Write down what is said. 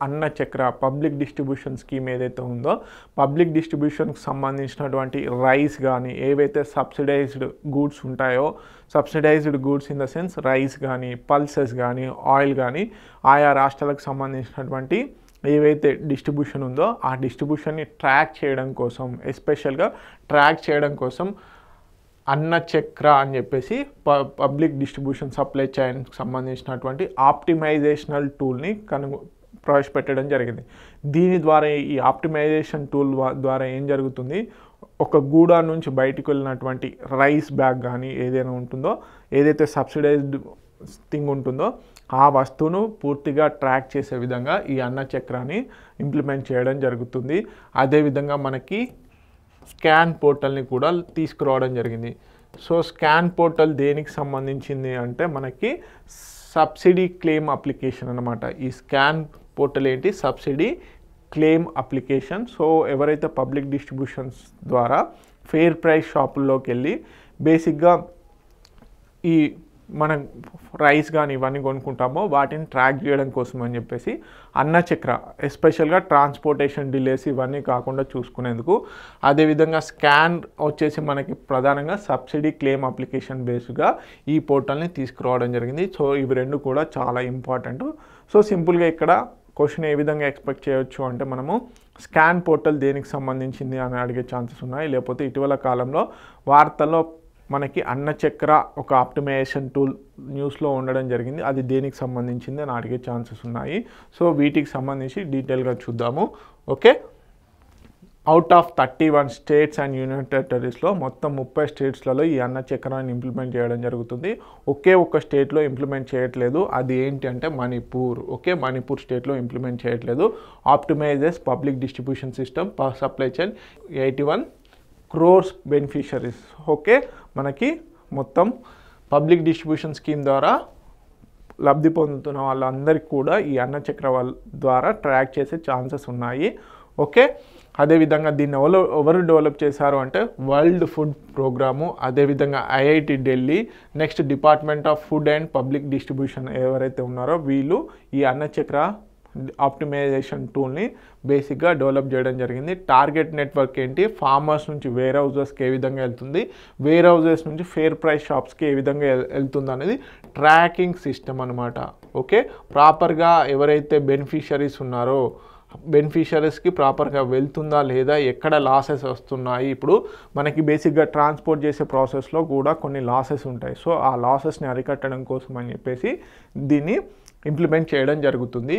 అన్న చక్ర public distribution scheme ఏదైతే ఉందో పబ్లిక్ డిస్ట్రిబ్యూషన్కి సంబంధించినటువంటి రైస్ కానీ ఏవైతే సబ్సిడైజ్డ్ గూడ్స్ ఉంటాయో subsidised goods in the sense rice కానీ పల్సెస్ కానీ ఆయిల్ కానీ ఆయా రాష్ట్రాలకు సంబంధించినటువంటి ఏవైతే డిస్ట్రిబ్యూషన్ ఉందో ఆ డిస్ట్రిబ్యూషన్ని ట్రాక్ చేయడం కోసం ఎస్పెషల్గా ట్రాక్ చేయడం కోసం అన్న చక్ర అని చెప్పేసి పబ్లిక్ డిస్ట్రిబ్యూషన్ సప్లై చైన్కి సంబంధించినటువంటి ఆప్టిమైజేషనల్ టూల్ని ప్రవేశపెట్టడం జరిగింది. దీని ద్వారా ఈ ఆప్టిమైజేషన్ టూల్ ద్వారా ఏం జరుగుతుంది, ఒక గూడా నుంచి బయటకు వెళ్ళినటువంటి రైస్ బ్యాగ్ కానీ ఏదైనా ఉంటుందో ఏదైతే సబ్సిడైజ్డ్ థింగ్ ఉంటుందో ఆ వస్తువును పూర్తిగా ట్రాక్ చేసే విధంగా ఈ అన్న చక్రాన్ని ఇంప్లిమెంట్ చేయడం జరుగుతుంది. అదేవిధంగా మనకి స్కాన్ పోర్టల్ని కూడా తీసుకురావడం జరిగింది. సో స్కాన్ పోర్టల్ దేనికి సంబంధించింది అంటే మనకి సబ్సిడీ క్లెయిమ్ అప్లికేషన్ అన్నమాట. ఈ స్కాన్ పోర్టల్ ఏంటి, సబ్సిడీ క్లెయిమ్ అప్లికేషన్. సో ఎవరైతే పబ్లిక్ డిస్ట్రిబ్యూషన్స్ ద్వారా ఫెయిర్ ప్రైస్ షాపుల్లోకి వెళ్ళి బేసిక్గా ఈ మనం రైస్ కానీ ఇవన్నీ కొనుక్కుంటామో వాటిని ట్రాక్ చేయడం కోసం అని చెప్పేసి అన్న చక్ర ఎస్పెషల్గా ట్రాన్స్పోర్టేషన్ డిలేస్ ఇవన్నీ కాకుండా చూసుకునేందుకు. అదేవిధంగా స్కాన్ వచ్చేసి మనకి ప్రధానంగా సబ్సిడీ క్లెయిమ్ అప్లికేషన్ బేస్డ్గా ఈ పోర్టల్ని తీసుకురావడం జరిగింది. సో ఇవి రెండు కూడా చాలా ఇంపార్టెంట్. సో సింపుల్గా ఇక్కడ క్వశ్చన్ ఏ విధంగా ఎక్స్పెక్ట్ చేయొచ్చు అంటే మనము స్కాన్ పోర్టల్ దేనికి సంబంధించింది అని అడిగే ఛాన్సెస్ ఉన్నాయి. లేకపోతే ఇటీవల కాలంలో వార్తల్లో మనకి అన్న చక్ర ఒక ఆప్టిమైజేషన్ టూల్ న్యూస్లో ఉండడం జరిగింది, అది దేనికి సంబంధించింది అని అడిగే ఛాన్సెస్ ఉన్నాయి. సో వీటికి సంబంధించి డీటెయిల్గా చూద్దాము. Okay, out of 31 states and union టెరిటరీస్లో మొత్తం 30 స్టేట్స్లలో ఈ అన్న చక్రాన్ని ఇంప్లిమెంట్ చేయడం జరుగుతుంది. ఒకే ఒక్క స్టేట్లో ఇంప్లిమెంట్ చేయట్లేదు, అది ఏంటి అంటే మణిపూర్. ఓకే, మణిపూర్ స్టేట్లో ఇంప్లిమెంట్ చేయట్లేదు. Optimizes public distribution system supply chain 81 crores beneficiaries. Okay, మనకి మొత్తం పబ్లిక్ డిస్ట్రిబ్యూషన్ స్కీమ్ ద్వారా లబ్ధి పొందుతున్న వాళ్ళందరికీ కూడా ఈ అన్న చక్ర ద్వారా ట్రాక్ చేసే ఛాన్సెస్ ఉన్నాయి. ఓకే, అదేవిధంగా దీన్ని ఎవరు డెవలప్ చేశారు అంటే వరల్డ్ ఫుడ్ ప్రోగ్రాము, అదేవిధంగా IIT Delhi, next department of food and public distribution ఎవరైతే ఉన్నారో వీళ్ళు ఈ అన్న చక్ర ఆప్టిమైజేషన్ టూల్ని బేసిక్గా డెవలప్ చేయడం జరిగింది. టార్గెట్ నెట్వర్క్ ఏంటి, ఫార్మర్స్ నుంచి వేర్ హౌజెస్కి ఏ విధంగా వెళ్తుంది, వేర్ హౌజెస్ నుంచి ఫెయిర్ ప్రైస్ షాప్స్కి ఏ విధంగా వెళ్తుంది అనేది ట్రాకింగ్ సిస్టమ్ అనమాట. ఓకే, ప్రాపర్గా ఎవరైతే బెనిఫిషరీస్ ఉన్నారో బెనిఫిషరీస్కి ప్రాపర్గా వెళ్తుందా లేదా, ఎక్కడ లాసెస్ వస్తున్నాయి. ఇప్పుడు మనకి బేసిక్గా ట్రాన్స్పోర్ట్ చేసే ప్రాసెస్లో కూడా కొన్ని లాసెస్ ఉంటాయి. సో ఆ లాసెస్ని అరికట్టడం కోసం అని చెప్పేసి దీన్ని ఇంప్లిమెంట్ చేయడం జరుగుతుంది.